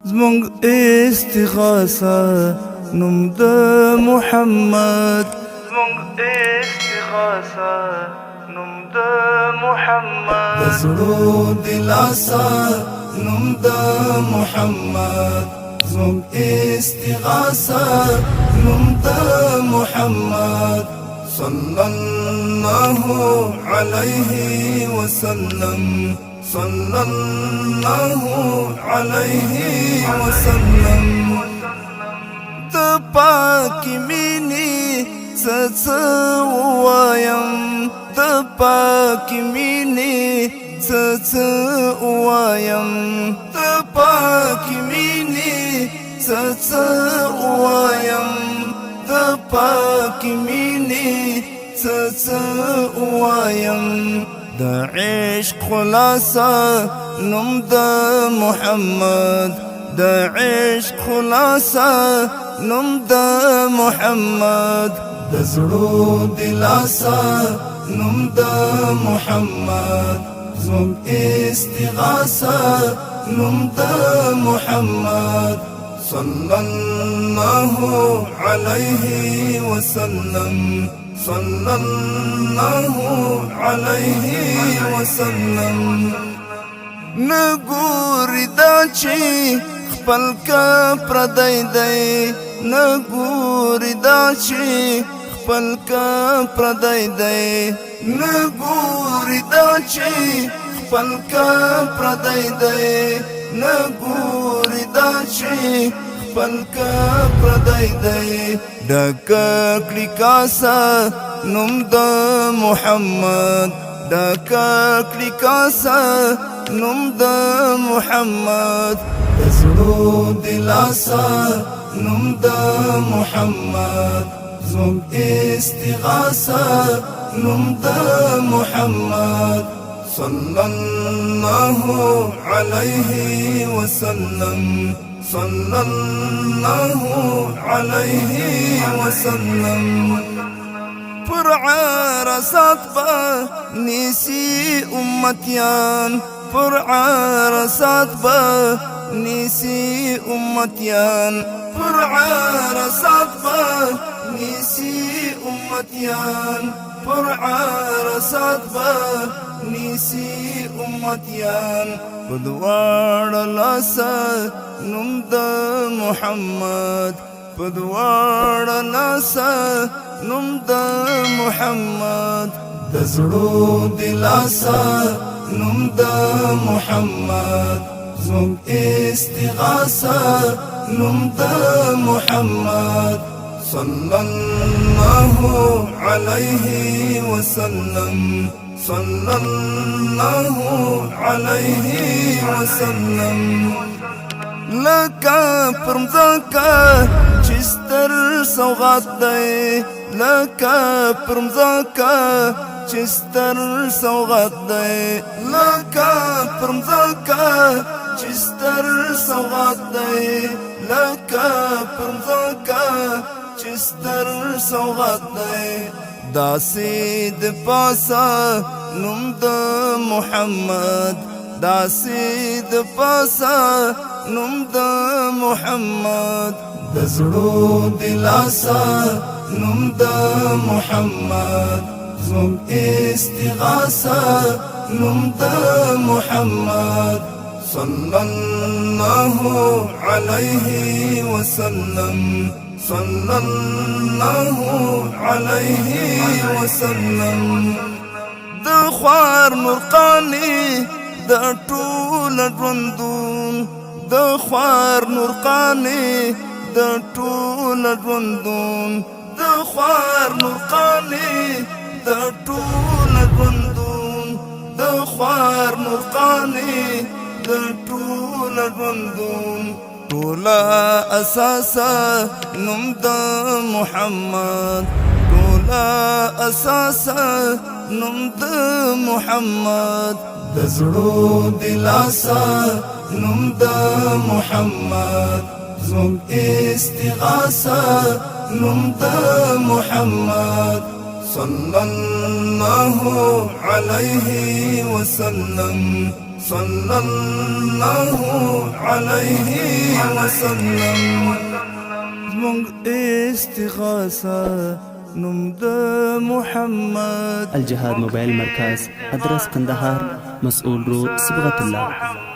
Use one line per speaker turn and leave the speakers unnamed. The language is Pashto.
زمونږ استغاثه نوم د محمد، زمونږ استغاثه نوم د محمد، د زړو دلاسه نوم د محمد، زمونږ استغاثه نوم د محمد صلی الله علیه وسلم، صلی الله علیه وسلم. د پاکی مینی څه وایم، د پاکی مینی څه وایم، د پاکی مینی څه وایم، د پاکی مینی څه وایم. د عشق خلاصه نوم د محمد، د عشق خلاصه نوم د محمد، د زړو دلاسه نوم د محمد، زموږ استغاثه نوم د محمد صلی الله علیه وسلم، صلی الله علیه وسلم. نګوري دا چې خپل کا پردی دی، نګوري دا چې خپل کا پردی دی، نګوري دا چې خپل کا پردی دی، نګوري دا چې خپل کا پردی دی. ډک کړي کاسه نوم د محمد، ډک کړي کاسه نوم د محمد، د زړو دلاسه نوم د محمد، زموږ استغاثه نوم د محمد صلی الله علیه وسلم، صلی الله علیه وسلم. پر عرصات با نیسی امتیان، پر عرصات با نیسی امتیان، پر عرصات با نیسی امتیان، پر عرصات با نیسی امتیان. پدوار لاسا نوم د محمد، پدوار لاسا نوم د محمد، د زړو دلاسه نوم د محمد، زموږ استغاثه نوم د محمد صلی الله علیه وسلم، صلی الله علیه وسلم. لکه پر مځکه چې ستر سوغات دی، لکه پر مځکه چې ستر سوغات دی، لکه پر مځکه چې ستر سوغات دی، لکه پر مځکه چې ستر سوغات دی. داسې د پاسه نوم د محمد، داسې د پاسه نوم د محمد، د زړو دلاسه نوم د محمد، زموږ استغاثه نوم د محمد صلی الله علیه وسلم، صلی الله علیه وسلم. د خوار نورقانی د ټول ژوندون، د خوار نورقانی د ټول ژوندون، د خوار نورقانی د ټول ژوندون، د خوار نورقانی د ټول ژوندون. ټوله اساسه نوم د محمد، ټوله اساسه نوم د محمد، د زړو دلاسه نوم د محمد، زموږ استغاثه نوم د محمد صلی الله علیه وسلم، صلى الله عليه وسلم. زمونږ استغاثه نوم د محمد.
الجهاد موبایل مرکز، ادرس قندهار، مسؤول رو صبغة الله.